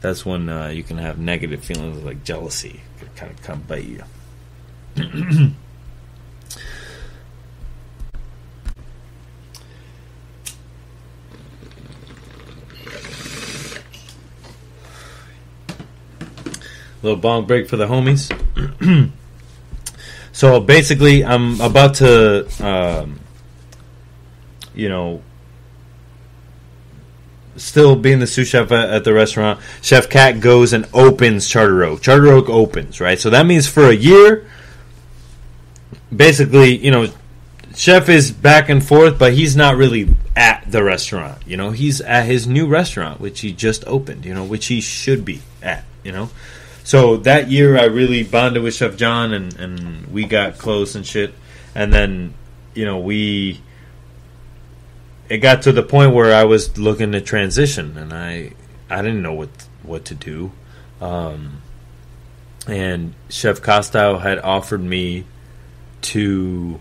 that's when you can have negative feelings like jealousy. It can kind of come bite you. Little bong break for the homies. So basically, I'm about to, still being the sous chef at the restaurant. Chef Cat goes and opens Charter Oak. Charter Oak opens, right? So that means for a year, basically, Chef is back and forth, but he's not really at the restaurant. He's at his new restaurant, which he just opened, which he should be at, So that year, I really bonded with Chef John, and we got close and shit. And then, it got to the point where I was looking to transition, and I didn't know what to do. And Chef Costow had offered me to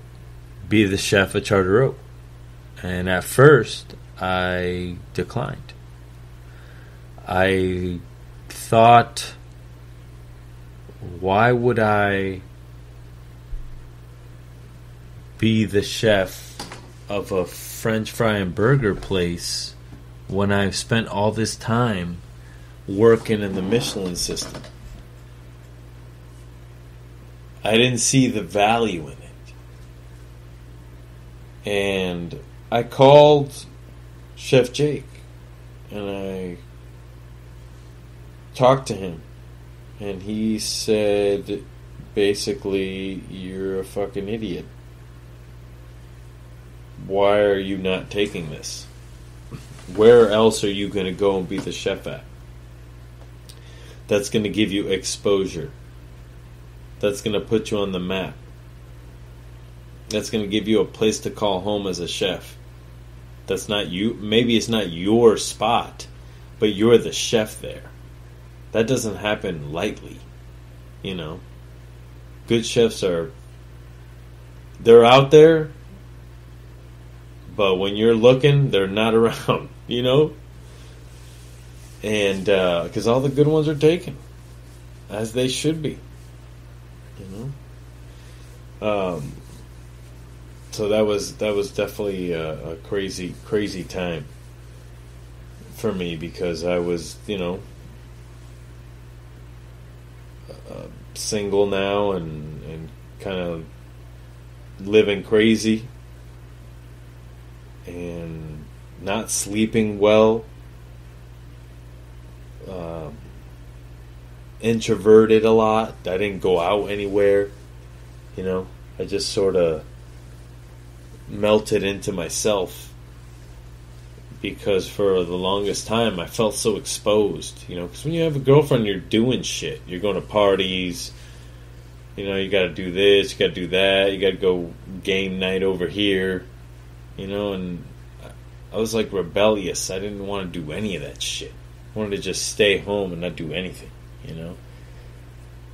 be the chef at Charter Oak. And at first, I declined. I thought, why would I be the chef of a French fry and burger place when I've spent all this time working in the Michelin system? I didn't see the value in it. And I called Chef Jake and I talked to him. And he said, basically, you're a fucking idiot. Why are you not taking this? Where else are you going to go and be the chef at? That's going to give you exposure. That's going to put you on the map. That's going to give you a place to call home as a chef. That's not you. Maybe it's not your spot, but you're the chef there. That doesn't happen lightly, Good chefs they're out there, but when you're looking, they're not around, And, because all the good ones are taken, as they should be, So that was definitely a crazy time for me, because I was, single now and kind of living crazy and not sleeping well, introverted a lot. I didn't go out anywhere, I just sort of melted into myself, because for the longest time I felt so exposed, because when you have a girlfriend, you're doing shit. You're going to parties, you got to do this, you got to do that, you got to go game night over here, and I was like rebellious. I didn't want to do any of that shit. I wanted to just stay home and not do anything,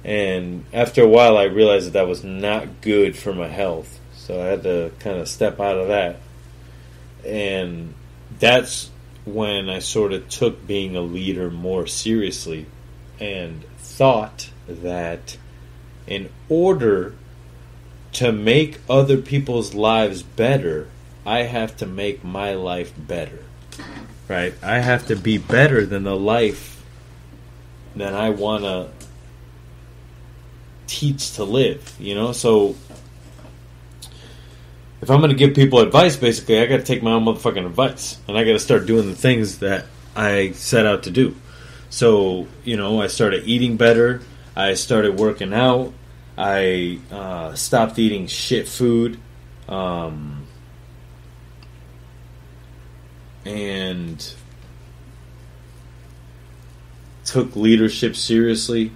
And after a while, I realized that was not good for my health, so I had to kind of step out of that. And that's when I sort of took being a leader more seriously, and thought that in order to make other people's lives better, I have to make my life better. Right? I have to be better than the life that I want to teach to live, So if I'm going to give people advice, basically, I got to take my own motherfucking advice, and I got to start doing the things that I set out to do. So, I started eating better. I started working out. I stopped eating shit food, and took leadership seriously.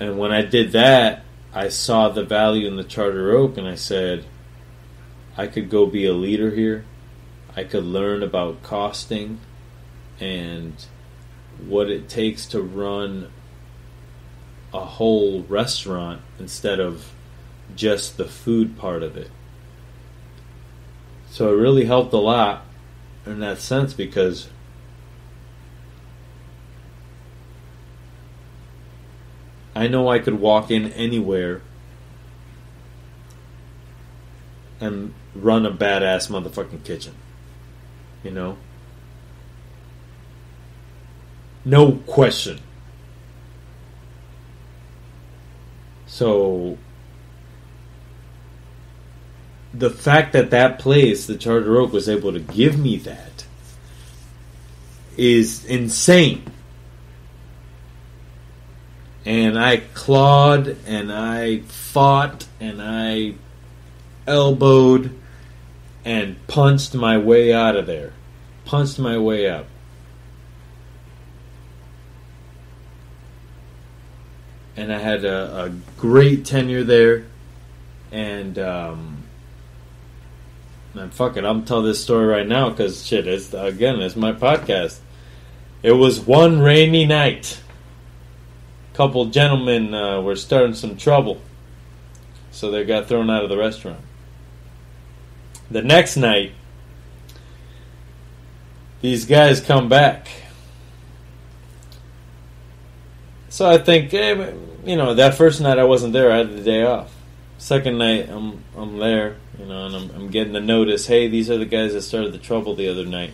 And when I did that, I saw the value in the Charter Oak, and I said, I could go be a leader here. I could learn about costing and what it takes to run a whole restaurant instead of just the food part of it. So it really helped a lot in that sense, because I know I could walk in anywhere and run a badass motherfucking kitchen. You know? No question. So, the fact that that place, the Charter Oak, was able to give me that is insane. And I clawed, and I fought, and I elbowed, and punched my way out of there. Punched my way out. And I had a great tenure there. And fuck it, I'm telling this story right now because shit, it's my podcast. It was one rainy night. A couple gentlemen were starting some trouble, so they got thrown out of the restaurant. The next night, these guys come back. So I think, that first night I wasn't there. I had the day off. Second night, I'm there, and I'm getting the notice. Hey, these are the guys that started the trouble the other night.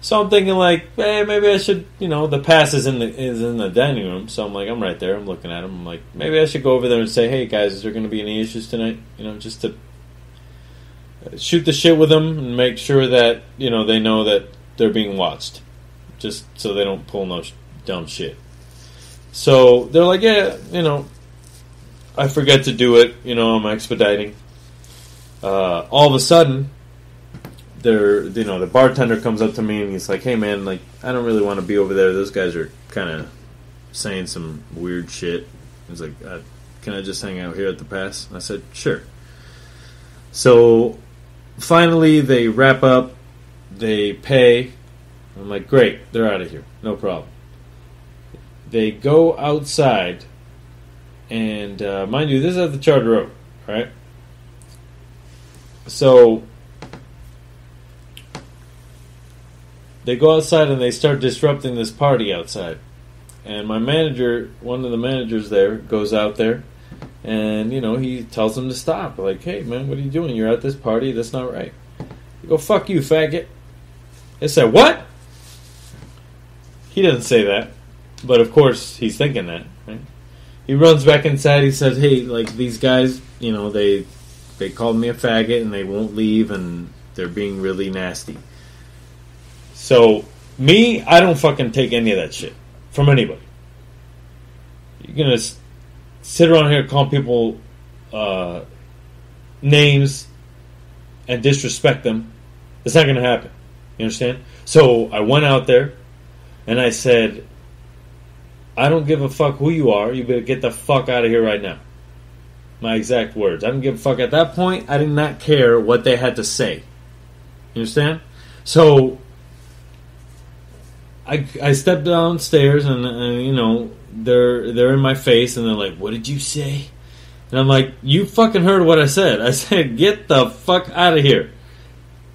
So I'm thinking like, hey, maybe I should, the pass is in the dining room. So I'm like, I'm right there. I'm looking at them. I'm like, maybe I should go over there and say, hey guys, is there going to be any issues tonight? Just to shoot the shit with them and make sure that they know that they're being watched, just so they don't pull no dumb shit. So they're like, yeah, I forget to do it. I'm expediting. All of a sudden, the bartender comes up to me and he's like, hey man, like, I don't really want to be over there. Those guys are kind of saying some weird shit. He's like, can I just hang out here at the pass? I said, sure. So finally they wrap up, they pay. I'm like, great, they're out of here. No problem. They go outside, and mind you, this is at the Charter Oak, right? So they go outside and they start disrupting this party outside. And my manager, one of the managers there, goes out there, and he tells them to stop. Like, hey man, what are you doing? You're at this party. That's not right. You go, fuck you, faggot. They said, what? He doesn't say that. But of course, he's thinking that, right? He runs back inside. He says, hey, like, these guys, they called me a faggot and they won't leave and they're being really nasty. So, me, I don't fucking take any of that shit from anybody. You're going to sit around here calling people names and disrespect them. It's not going to happen. You understand? So, I went out there and I said, I don't give a fuck who you are. You better get the fuck out of here right now. My exact words. I don't give a fuck. At that point, I did not care what they had to say. You understand? So, I stepped downstairs and they're in my face and they're like, what did you say? And I'm like, you fucking heard what I said. I said, get the fuck out of here.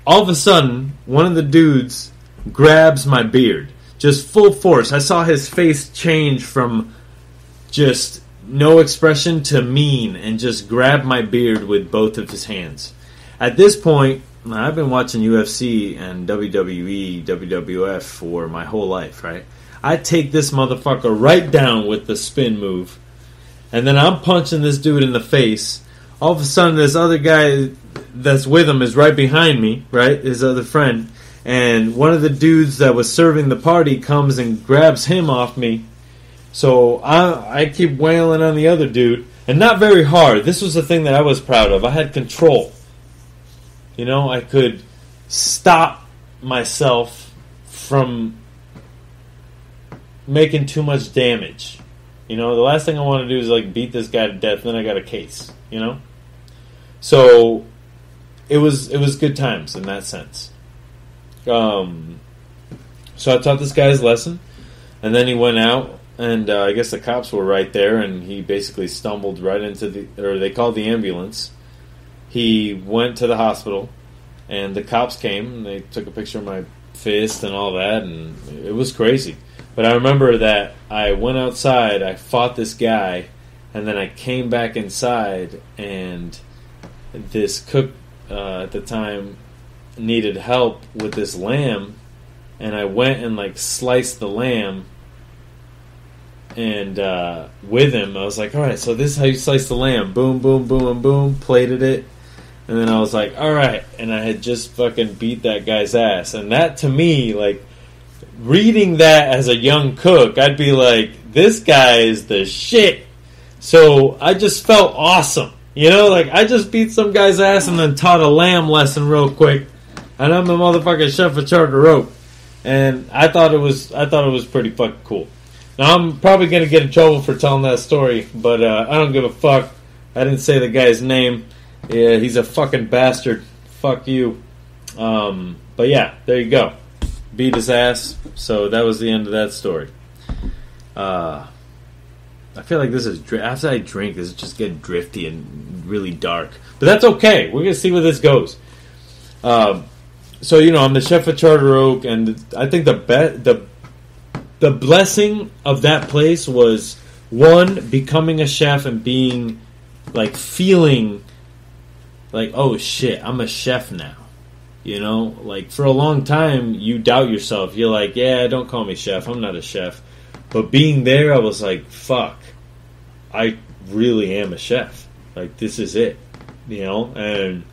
All of a sudden, one of the dudes grabs my beard. Just full force. I saw his face change from just no expression to mean and just grabbed my beard with both of his hands. At this point, I've been watching UFC and WWE, WWF for my whole life, right? I take this motherfucker right down with the spin move, and then I'm punching this dude in the face. All of a sudden, this other guy that's with him is right behind me, right? His other friend. And one of the dudes that was serving the party comes and grabs him off me. So I keep wailing on the other dude. And not very hard. This was the thing that I was proud of. I had control. I could stop myself from making too much damage. The last thing I want to do is like beat this guy to death, then I got a case. So it was good times in that sense. So I taught this guy his lesson, and then he went out, and I guess the cops were right there, and he basically stumbled right into they called the ambulance. He went to the hospital, and the cops came, and they took a picture of my fist and all that, and it was crazy. But I remember that I went outside, I fought this guy, And then I came back inside, and this cook at the time needed help with this lamb, and I went and like sliced the lamb, and with him I was like, all right, so this is how you slice the lamb. Boom, boom, boom, and boom, plated it. And then I was like, all right, and I had just fucking beat that guy's ass. And that, to me, like, reading that as a young cook, I'd be like, this guy is the shit. So I just felt awesome. You know, like, I just beat some guy's ass and then taught a lamb lesson real quick. And I'm the motherfucking chef of Charter Oak. And I thought it was pretty fucking cool. Now, I'm probably going to get in trouble for telling that story, but I don't give a fuck. I didn't say the guy's name. Yeah, he's a fucking bastard. Fuck you. But yeah, there you go. Beat his ass. So that was the end of that story. I feel like this is... After I drink, this is just getting drifty and really dark. But that's okay. We're going to see where this goes. So, you know, I'm the chef of Charter Oak, and I think the blessing of that place was, one, becoming a chef and being, like, feeling... like, oh shit, I'm a chef now. You know? Like, for a long time, you doubt yourself. You're like, yeah, don't call me chef. I'm not a chef. But being there, I was like, fuck. I really am a chef. Like, this is it. You know? And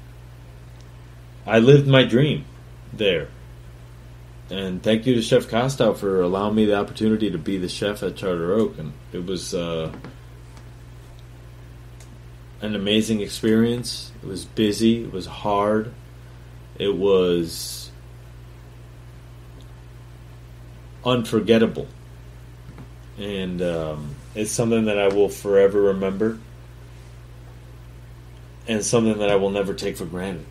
I lived my dream there. And thank you to Chef Costow for allowing me the opportunity to be the chef at Charter Oak. And it was... an amazing experience. It was busy. It was hard. It was unforgettable. And it's something that I will forever remember. And something that I will never take for granted.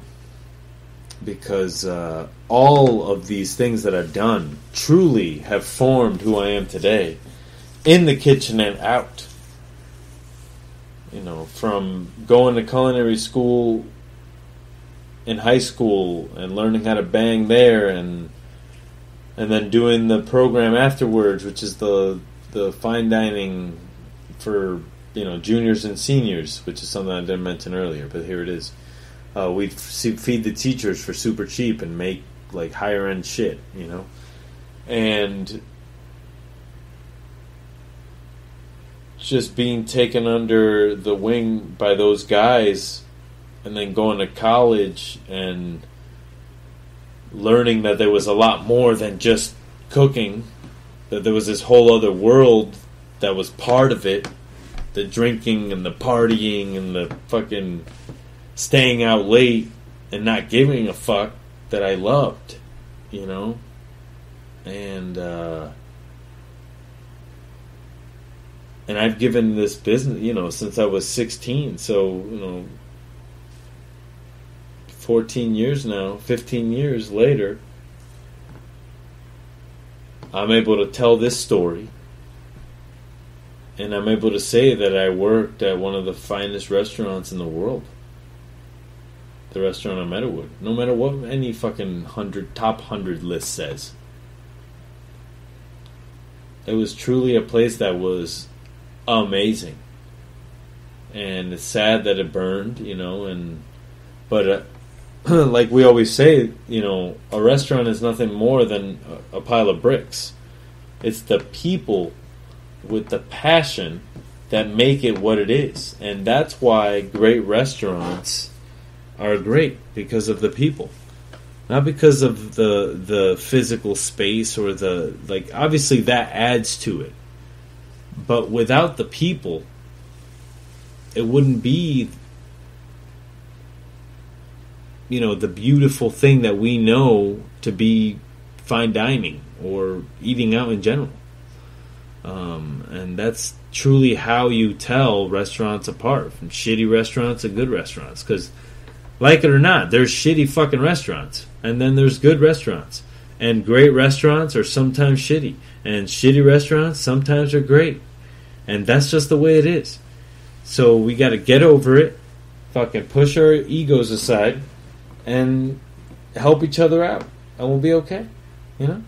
Because all of these things that I've done truly have formed who I am today. In the kitchen and out. You know, from going to culinary school in high school and learning how to bang there, and then doing the program afterwards, which is the fine dining for, you know, juniors and seniors, which is something I didn't mention earlier, but here it is. We'd feed the teachers for super cheap and make like higher end shit, you know, and just being taken under the wing by those guys, and then going to college and learning that there was a lot more than just cooking, that there was this whole other world that was part of it, the drinking and the partying and the fucking staying out late and not giving a fuck, that I loved, you know, and I've given this business, you know, since I was 16. So, you know, 14 years now, 15 years later, I'm able to tell this story. And I'm able to say that I worked at one of the finest restaurants in the world. The restaurant on Meadowood. No matter what any fucking top 100 list says. It was truly a place that was amazing, and it's sad that it burned, you know. But like we always say, you know, a restaurant is nothing more than a pile of bricks. It's the people with the passion that make it what it is, and that's why great restaurants are great, because of the people, not because of the physical space or the, like, obviously that adds to it. But without the people, it wouldn't be, you know, the beautiful thing that we know to be fine dining or eating out in general. And that's truly how you tell restaurants apart from shitty restaurants and good restaurants. Because, like it or not, there's shitty fucking restaurants. And then there's good restaurants. And great restaurants are sometimes shitty. And shitty restaurants sometimes are great. And that's just the way it is. So we got to get over it, fucking push our egos aside, and help each other out. And we'll be okay. You know?